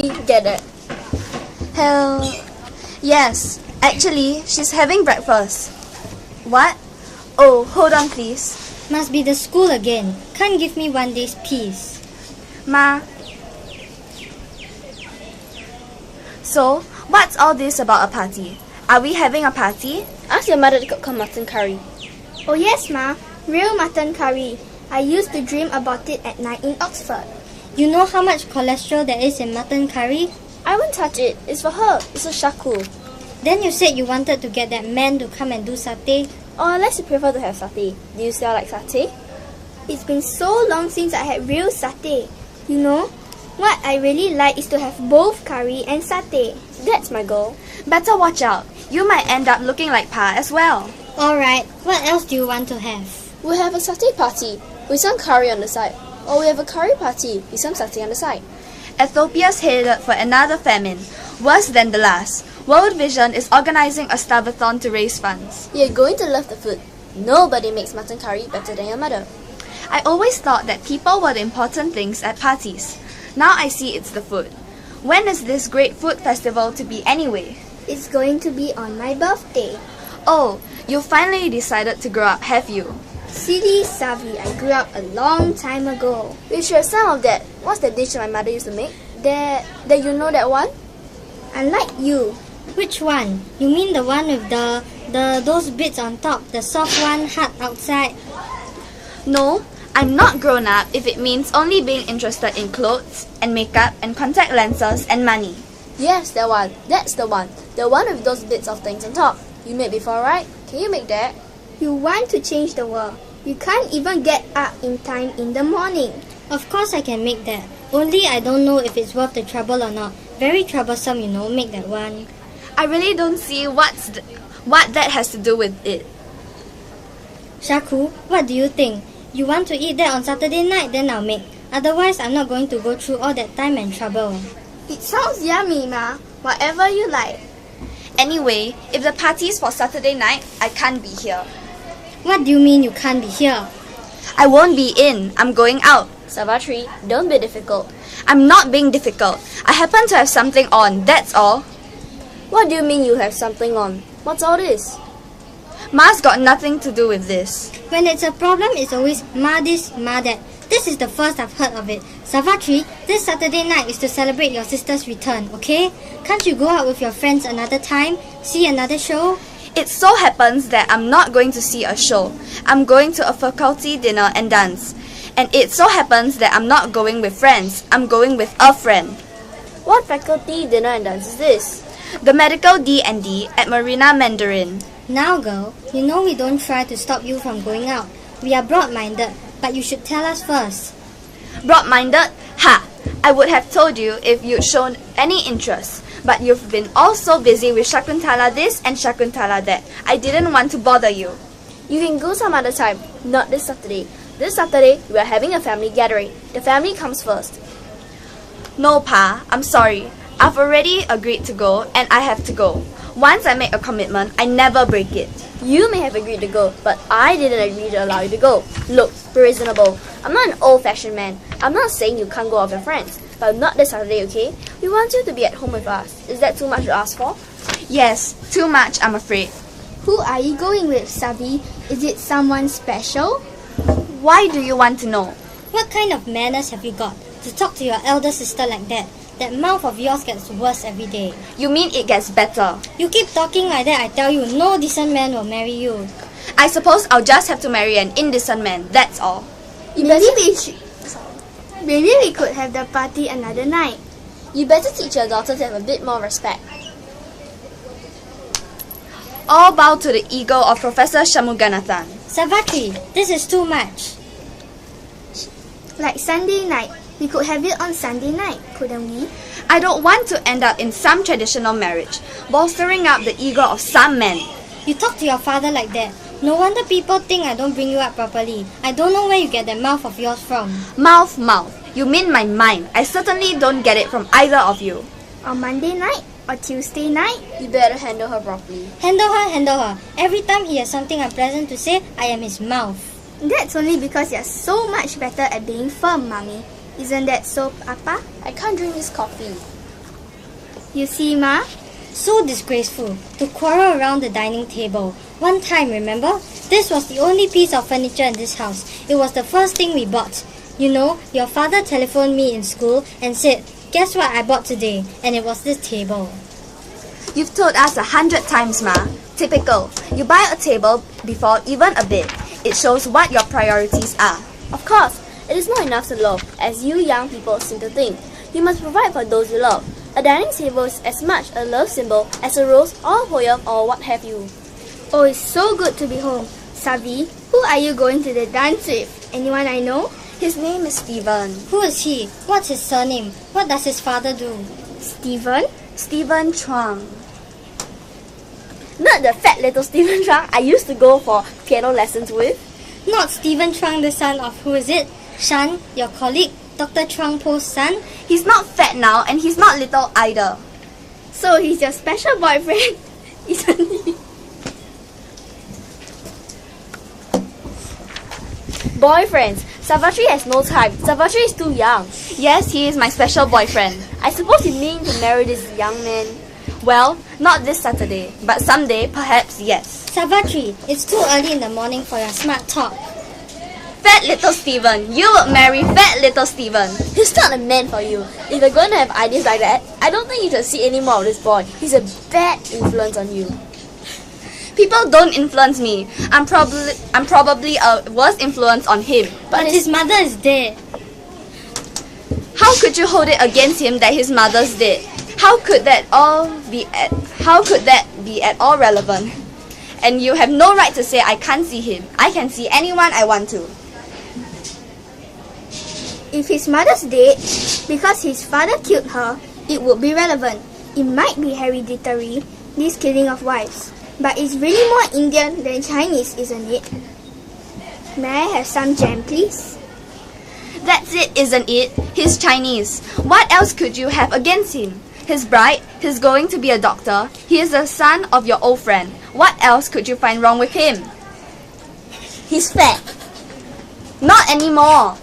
Get it? Hell, yes. Actually, she's having breakfast. What? Oh, hold on please. Must be the school again. Can't give me one day's peace. Ma. So, what's all this about a party? Are we having a party? Ask your mother to cook mutton curry. Oh yes, Ma. Real mutton curry. I used to dream about it at night in Oxford. You know how much cholesterol there is in mutton curry? I won't touch it. It's for her. It's a shaku. Then you said you wanted to get that man to come and do satay. Or unless you prefer to have satay. Do you still like satay? It's been so long since I had real satay. You know, what I really like is to have both curry and satay. That's my goal. Better watch out. You might end up looking like Pa as well. Alright, what else do you want to have? We'll have a satay party with some curry on the side. Or we have a curry party with some satay on the side. Ethiopia's headed for another famine, worse than the last. World Vision is organizing a starvathon to raise funds. You're going to love the food. Nobody makes mutton curry better than your mother. I always thought that people were the important things at parties. Now I see it's the food. When is this great food festival to be anyway? It's going to be on my birthday. Oh, you finally decided to grow up, have you? Silly Savi, I grew up a long time ago. We share some of that. What's the dish my mother used to make? That you know that one? Unlike you. Which one? You mean the one with those bits on top, the soft one, hard outside? No, I'm not grown up if it means only being interested in clothes and makeup and contact lenses and money. Yes, that one. That's the one. The one with those bits of things on top. You made before, right? Can you make that? You want to change the world. You can't even get up in time in the morning. Of course I can make that. Only I don't know if it's worth the trouble or not. Very troublesome, you know, make that one. I really don't see what that has to do with it. Shaku, what do you think? You want to eat that on Saturday night, then I'll make. Otherwise, I'm not going to go through all that time and trouble. It sounds yummy, Ma. Whatever you like. Anyway, if the party's for Saturday night, I can't be here. What do you mean you can't be here? I won't be in. I'm going out. Savatri, don't be difficult. I'm not being difficult. I happen to have something on, that's all. What do you mean you have something on? What's all this? Ma's got nothing to do with this. When it's a problem, it's always Ma this, Ma that. This is the first I've heard of it. Savatri, this Saturday night is to celebrate your sister's return, okay? Can't you go out with your friends another time? See another show? It so happens that I'm not going to see a show. I'm going to a faculty dinner and dance. And it so happens that I'm not going with friends. I'm going with a friend. What faculty dinner and dance is this? The medical D&D at Marina Mandarin. Now, girl, you know we don't try to stop you from going out. We are broad-minded, but you should tell us first. Broad-minded? Ha! I would have told you if you'd shown any interest. But you've been all so busy with Shakuntala this and Shakuntala that. I didn't want to bother you. You can go some other time, not this Saturday. This Saturday, we are having a family gathering. The family comes first. No, Pa. I'm sorry. I've already agreed to go and I have to go. Once I make a commitment, I never break it. You may have agreed to go, but I didn't agree to allow you to go. Look, be reasonable. I'm not an old-fashioned man. I'm not saying you can't go out with your friends, but not this Saturday, okay? We want you to be at home with us. Is that too much to ask for? Yes, too much, I'm afraid. Who are you going with, Sabi? Is it someone special? Why do you want to know? What kind of manners have you got to talk to your elder sister like that? That mouth of yours gets worse every day. You mean it gets better? You keep talking like that, I tell you, no decent man will marry you. I suppose I'll just have to marry an indecent man, that's all. Maybe we could have the party another night. You better teach your daughter to have a bit more respect. All bow to the ego of Professor Shamuganathan. Savatri, this is too much. Like Sunday night. We could have it on Sunday night, couldn't we? I don't want to end up in some traditional marriage, bolstering up the ego of some men. You talk to your father like that. No wonder people think I don't bring you up properly. I don't know where you get that mouth of yours from. Mouth. You mean my mind. I certainly don't get it from either of you. On Monday night or Tuesday night? You better handle her properly. Handle her. Every time he has something unpleasant to say, I am his mouth. That's only because you're so much better at being firm, Mommy. Isn't that so, Papa? I can't drink this coffee. You see, Ma? So disgraceful to quarrel around the dining table. One time, remember? This was the only piece of furniture in this house. It was the first thing we bought. You know, your father telephoned me in school and said, "Guess what I bought today?" And it was this table. You've told us 100 times, Ma. Typical. You buy a table before even a bed. It shows what your priorities are. Of course, it is not enough to love, as you young people seem to think. You must provide for those you love. A dining table is as much a love symbol as a rose or a poem or what have you. Oh, it's so good to be home. Savi, who are you going to the dance with? Anyone I know? His name is Steven. Who is he? What's his surname? What does his father do? Steven? Steven Chuang. Not the fat little Stephen Chang I used to go for piano lessons with. Not Stephen Chuang, the son of who is it? Shan, your colleague, Dr. Chuang Po's son? He's not fat now and he's not little either. So he's your special boyfriend, isn't he? Boyfriends. Savatri has no time. Savatri is too young. Yes, he is my special boyfriend. I suppose you mean to marry this young man. Well, not this Saturday, but someday, perhaps, yes. Savatri, it's too early in the morning for your smart talk. Fat little Steven. You would marry fat little Steven. He's not a man for you. If you're going to have ideas like that, I don't think you should see any more of this boy. He's a bad influence on you. People don't influence me. I'm probably a worse influence on him. But his mother is dead. How could you hold it against him that his mother's dead? How could that be at all relevant? And you have no right to say I can't see him. I can see anyone I want to. If his mother's dead because his father killed her, it would be relevant. It might be hereditary, this killing of wives. But it's really more Indian than Chinese, isn't it? May I have some jam, please? That's it, isn't it? He's Chinese. What else could you have against him? He's bright, he's going to be a doctor, he is the son of your old friend. What else could you find wrong with him? He's fat. Not anymore.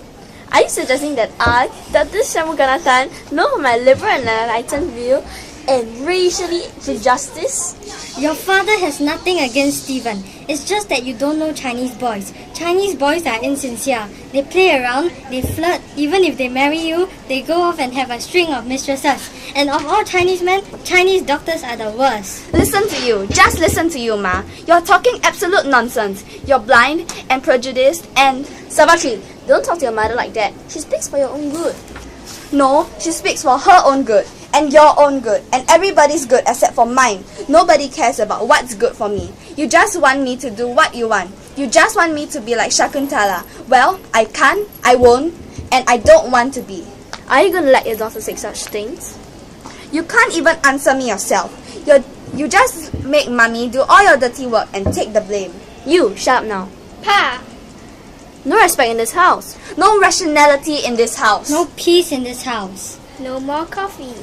Are you suggesting that I, Dr. Shamuganathan, known for my liberal and enlightened view and racially justice? Your father has nothing against Stephen. It's just that you don't know Chinese boys. Chinese boys are insincere. They play around, they flirt. Even if they marry you, they go off and have a string of mistresses. And of all Chinese men, Chinese doctors are the worst. Listen to you. Just listen to you, Ma. You're talking absolute nonsense. You're blind and prejudiced and... Savatri, don't talk to your mother like that. She speaks for your own good. No, she speaks for her own good. And your own good. And everybody's good except for mine. Nobody cares about what's good for me. You just want me to do what you want. You just want me to be like Shakuntala. Well, I can't, I won't, and I don't want to be. Are you going to let your daughter say such things? You can't even answer me yourself. You just make mommy do all your dirty work and take the blame. You, shut up now. Pa! No respect in this house. No rationality in this house. No peace in this house. No more coffee.